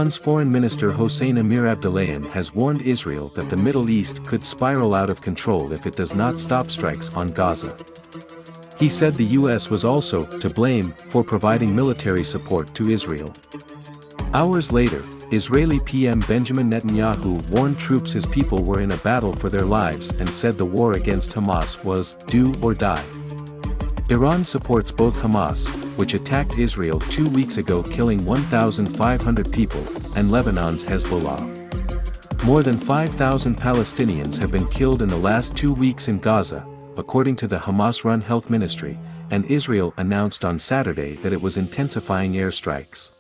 Iran's Foreign Minister Hossein Amir-Abdollahian has warned Israel that the Middle East could spiral out of control if it does not stop strikes on Gaza. He said the US was also to blame for providing military support to Israel. Hours later, Israeli PM Benjamin Netanyahu warned troops his people were in a battle for their lives and said the war against Hamas was do or die. Iran supports both Hamas, which attacked Israel 2 weeks ago killing 1,500 people, and Lebanon's Hezbollah. More than 5,000 Palestinians have been killed in the last 2 weeks in Gaza, according to the Hamas-run health ministry, and Israel announced on Saturday that it was intensifying airstrikes.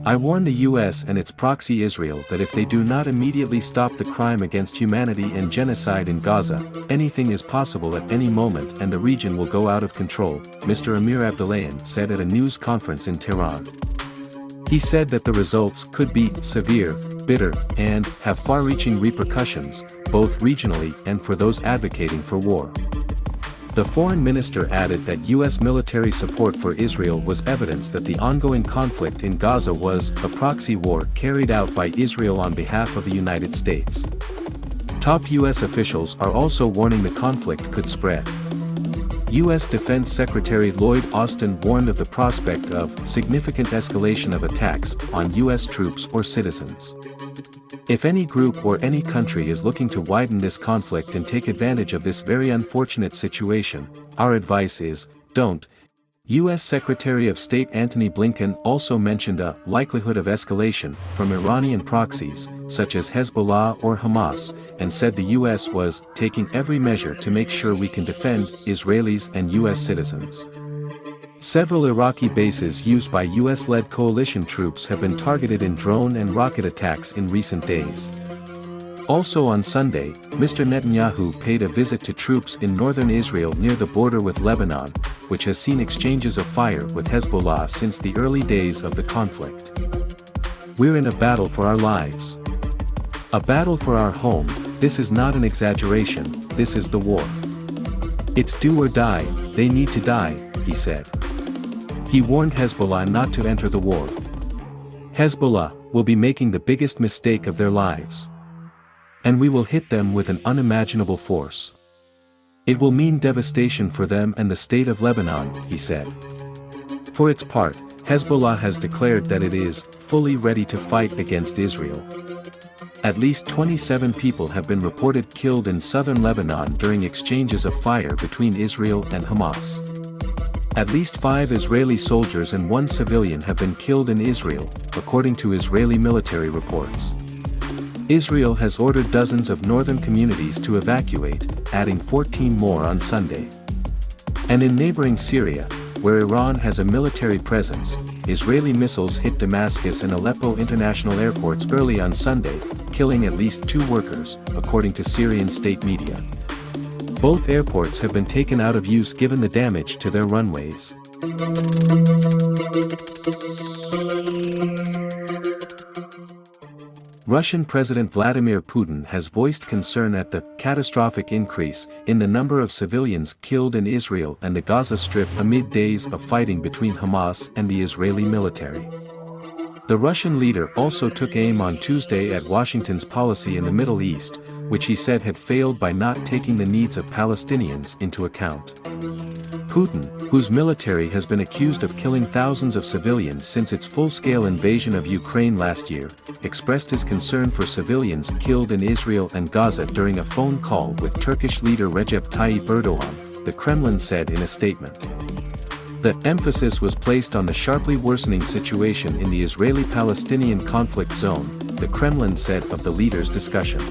I warn the US and its proxy Israel that if they do not immediately stop the crime against humanity and genocide in Gaza, anything is possible at any moment and the region will go out of control, Mr. Amir-Abdollahian said at a news conference in Tehran. He said that the results could be severe, bitter, and have far-reaching repercussions, both regionally and for those advocating for war. The foreign minister added that US military support for Israel was evidence that the ongoing conflict in Gaza was a proxy war carried out by Israel on behalf of the United States. Top US officials are also warning the conflict could spread. US Defense Secretary Lloyd Austin warned of the prospect of significant escalation of attacks on US troops or citizens. If any group or any country is looking to widen this conflict and take advantage of this very unfortunate situation, our advice is, don't. U.S. Secretary of State Antony Blinken also mentioned a likelihood of escalation from Iranian proxies, such as Hezbollah or Hamas, and said the U.S. was taking every measure to make sure we can defend Israelis and U.S. citizens. Several Iraqi bases used by US-led coalition troops have been targeted in drone and rocket attacks in recent days. Also on Sunday, Mr. Netanyahu paid a visit to troops in northern Israel near the border with Lebanon, which has seen exchanges of fire with Hezbollah since the early days of the conflict. We're in a battle for our lives. A battle for our home. This is not an exaggeration, this is the war. It's do or die, they need to die, he said. He warned Hezbollah not to enter the war. Hezbollah will be making the biggest mistake of their lives. And we will hit them with an unimaginable force. It will mean devastation for them and the state of Lebanon, he said. For its part, Hezbollah has declared that it is fully ready to fight against Israel. At least 27 people have been reported killed in southern Lebanon during exchanges of fire between Israel and Hamas. At least 5 Israeli soldiers and 1 civilian have been killed in Israel, according to Israeli military reports. Israel has ordered dozens of northern communities to evacuate, adding 14 more on Sunday. And in neighboring Syria, where Iran has a military presence, Israeli missiles hit Damascus and Aleppo international airports early on Sunday, killing at least 2 workers, according to Syrian state media. Both airports have been taken out of use given the damage to their runways. Russian President Vladimir Putin has voiced concern at the catastrophic increase in the number of civilians killed in Israel and the Gaza Strip amid days of fighting between Hamas and the Israeli military. The Russian leader also took aim on Tuesday at Washington's policy in the Middle East, which he said had failed by not taking the needs of Palestinians into account. Putin, whose military has been accused of killing thousands of civilians since its full-scale invasion of Ukraine last year, expressed his concern for civilians killed in Israel and Gaza during a phone call with Turkish leader Recep Tayyip Erdogan, the Kremlin said in a statement. The emphasis was placed on the sharply worsening situation in the Israeli-Palestinian conflict zone, the Kremlin said of the leaders' discussion.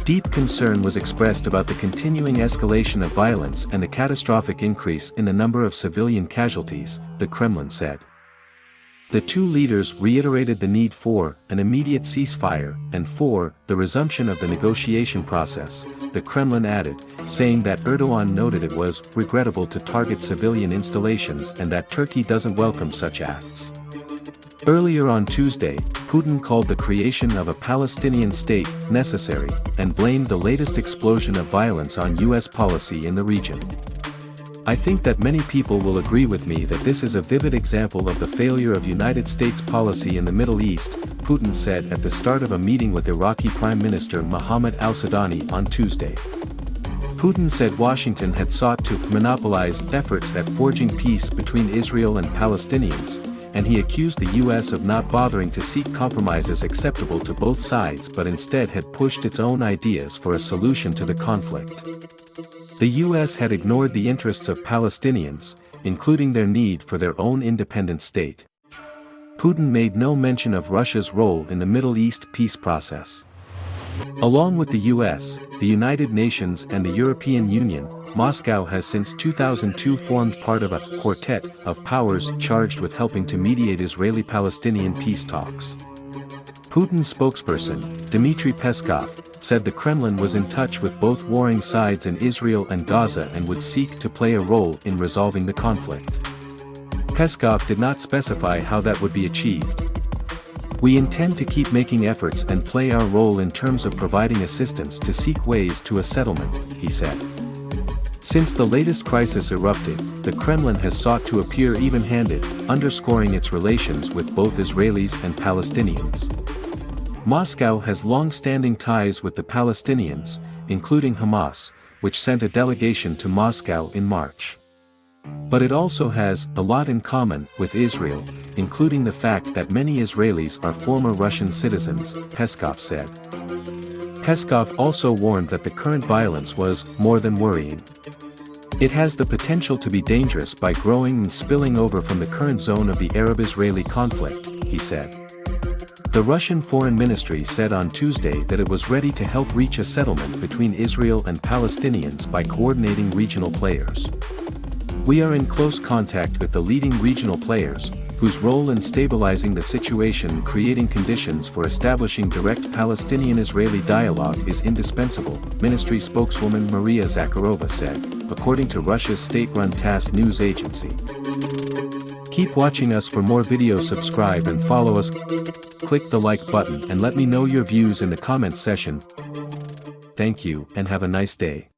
Deep concern was expressed about the continuing escalation of violence and the catastrophic increase in the number of civilian casualties, the Kremlin said. The two leaders reiterated the need for an immediate ceasefire and for the resumption of the negotiation process, the Kremlin added, saying that Erdogan noted it was regrettable to target civilian installations and that Turkey doesn't welcome such acts. Earlier on Tuesday, Putin called the creation of a Palestinian state necessary and blamed the latest explosion of violence on U.S. policy in the region. I think that many people will agree with me that this is a vivid example of the failure of United States policy in the Middle East, Putin said at the start of a meeting with Iraqi Prime Minister Mohammed al-Sudani on Tuesday. Putin said Washington had sought to monopolize efforts at forging peace between Israel and Palestinians, and he accused the U.S. of not bothering to seek compromises acceptable to both sides but instead had pushed its own ideas for a solution to the conflict. The U.S. had ignored the interests of Palestinians, including their need for their own independent state. Putin made no mention of Russia's role in the Middle East peace process. Along with the U.S., the United Nations and the European Union, Moscow has since 2002 formed part of a quartet of powers charged with helping to mediate Israeli-Palestinian peace talks. Putin's spokesperson, Dmitry Peskov, said the Kremlin was in touch with both warring sides in Israel and Gaza and would seek to play a role in resolving the conflict. Peskov did not specify how that would be achieved. We intend to keep making efforts and play our role in terms of providing assistance to seek ways to a settlement, he said. Since the latest crisis erupted, the Kremlin has sought to appear even-handed, underscoring its relations with both Israelis and Palestinians. Moscow has long-standing ties with the Palestinians, including Hamas, which sent a delegation to Moscow in March. But it also has a lot in common with Israel, including the fact that many Israelis are former Russian citizens, Peskov said. Peskov also warned that the current violence was more than worrying. It has the potential to be dangerous by growing and spilling over from the current zone of the Arab-Israeli conflict, he said. The Russian Foreign Ministry said on Tuesday that it was ready to help reach a settlement between Israel and Palestinians by coordinating regional players. We are in close contact with the leading regional players, whose role in stabilizing the situation and creating conditions for establishing direct Palestinian-Israeli dialogue is indispensable, ministry spokeswoman Maria Zakharova said, according to Russia's state-run TASS news agency. Keep watching us for more videos. Subscribe and follow us. Click the like button and let me know your views in the comments section. Thank you and have a nice day.